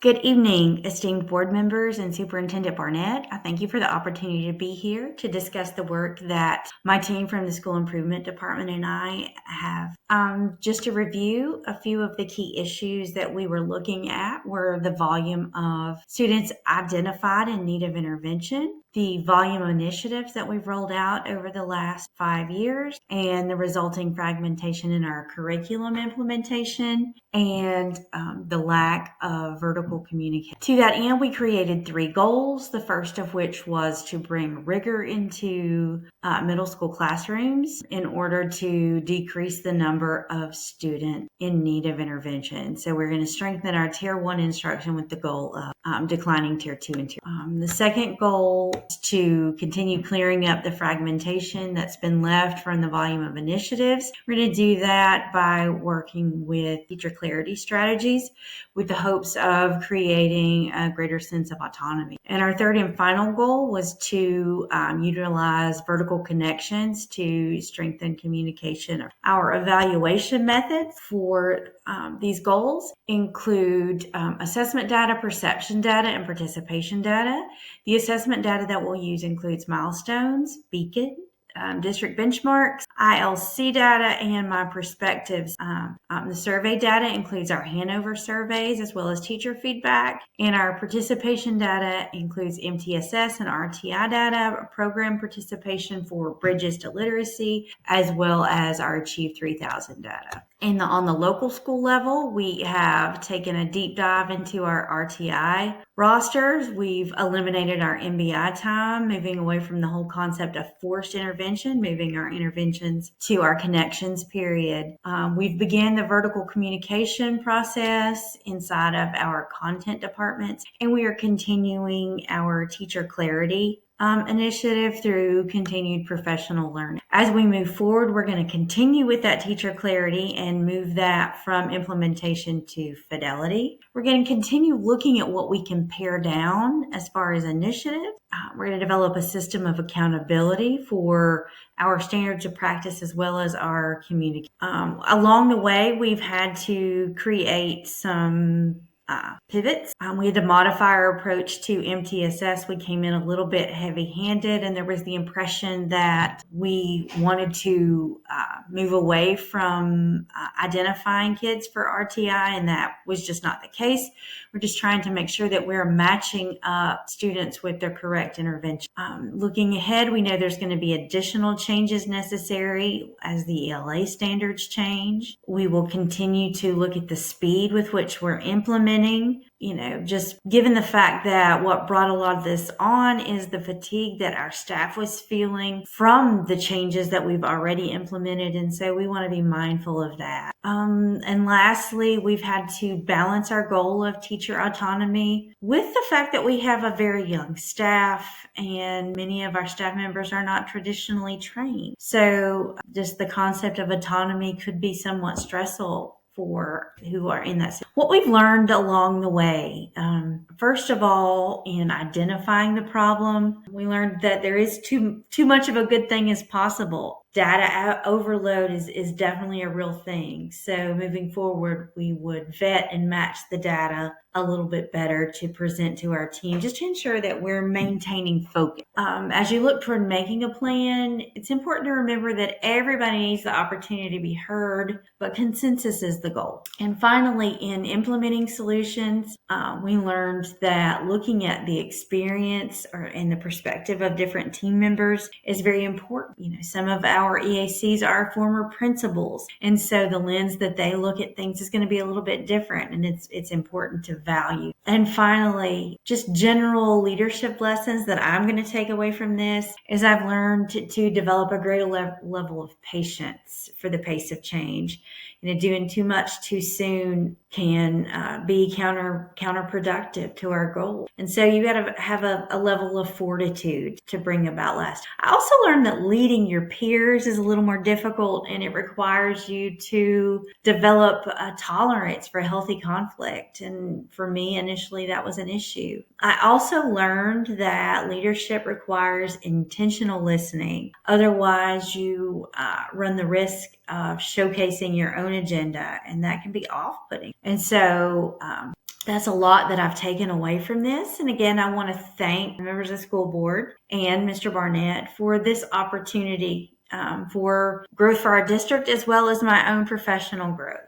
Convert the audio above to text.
Good evening, esteemed board members and Superintendent Barnett. I thank you for the opportunity to be here to discuss the work that my team from the School Improvement Department and I have. Just to review, a few of the key issues that we were looking at were the volume of students identified in need of intervention, the volume of initiatives that we've rolled out over the last 5 years, and the resulting fragmentation in our curriculum implementation, and the lack of vertical communication. To that end, we created 3 goals, the first of which was to bring rigor into middle school classrooms in order to decrease the number of students in need of intervention. So we're going to strengthen our Tier 1 instruction with the goal of declining Tier 2 and Tier 1. The second goal is to continue clearing up the fragmentation that's been left from the volume of initiatives. We're going to do that by working with teacher clarity strategies with the hopes of creating a greater sense of autonomy. And our third and final goal was to utilize vertical connections to strengthen communication. Our evaluation methods for these goals include assessment data, perception data, and participation data. The assessment data that we'll use includes milestones, Beacon, district benchmarks, ILC data, and my perspectives. The survey data includes our Hanover surveys as well as teacher feedback, and our participation data includes MTSS and RTI data, program participation for Bridges to Literacy, as well as our Achieve 3000 data. And on the local school level, we have taken a deep dive into our RTI rosters. We've eliminated our MBI time, moving away from the whole concept of forced intervention, moving our interventions to our connections period. We've began the vertical communication process inside of our content departments, and we are continuing our teacher clarity initiative through continued professional learning. As we move forward, we're going to continue with that teacher clarity and move that from implementation to fidelity. We're going to continue looking at what we can pare down as far as initiatives. We're going to develop a system of accountability for our standards of practice as well as our communication. Along the way, we've had to create some pivots. We had to modify our approach to MTSS. We came in a little bit heavy-handed, and there was the impression that we wanted to move away from identifying kids for RTI, and that was just not the case. We're just trying to make sure that we're matching up students with their correct intervention. Looking ahead, we know there's going to be additional changes necessary as the ELA standards change. We will continue to look at the speed with which we're implementing. Just given the fact that what brought a lot of this on is the fatigue that our staff was feeling from the changes that we've already implemented. And so we want to be mindful of that. And lastly, we've had to balance our goal of teacher autonomy with the fact that we have a very young staff and many of our staff members are not traditionally trained. So just the concept of autonomy could be somewhat stressful for who are in that. What we've learned along the way, first of all, in identifying the problem, we learned that there is too much of a good thing as possible. Data overload is definitely a real thing. So moving forward, we would vet and match the data a little bit better to present to our team, just to ensure that we're maintaining focus. As you look toward making a plan, it's important to remember that everybody needs the opportunity to be heard, but consensus is the goal. And finally, in implementing solutions, we learned that looking at the experience and the perspective of different team members is very important. Some of our EACs are former principals, and so the lens that they look at things is going to be a little bit different, and it's important to value. And finally, just general leadership lessons that I'm going to take away from this is I've learned to develop a greater level of patience for the pace of change. Doing too much too soon can be counterproductive to our goal. And so you got to have a level of fortitude to bring about last. I also learned that leading your peers is a little more difficult, and it requires you to develop a tolerance for healthy conflict. And for me, initially, that was an issue. I also learned that leadership requires intentional listening. Otherwise, you run the risk of showcasing your own agenda, and that can be off-putting. And so that's a lot that I've taken away from this. And again, I want to thank members of the school board and Mr. Barnett for this opportunity for growth for our district as well as my own professional growth.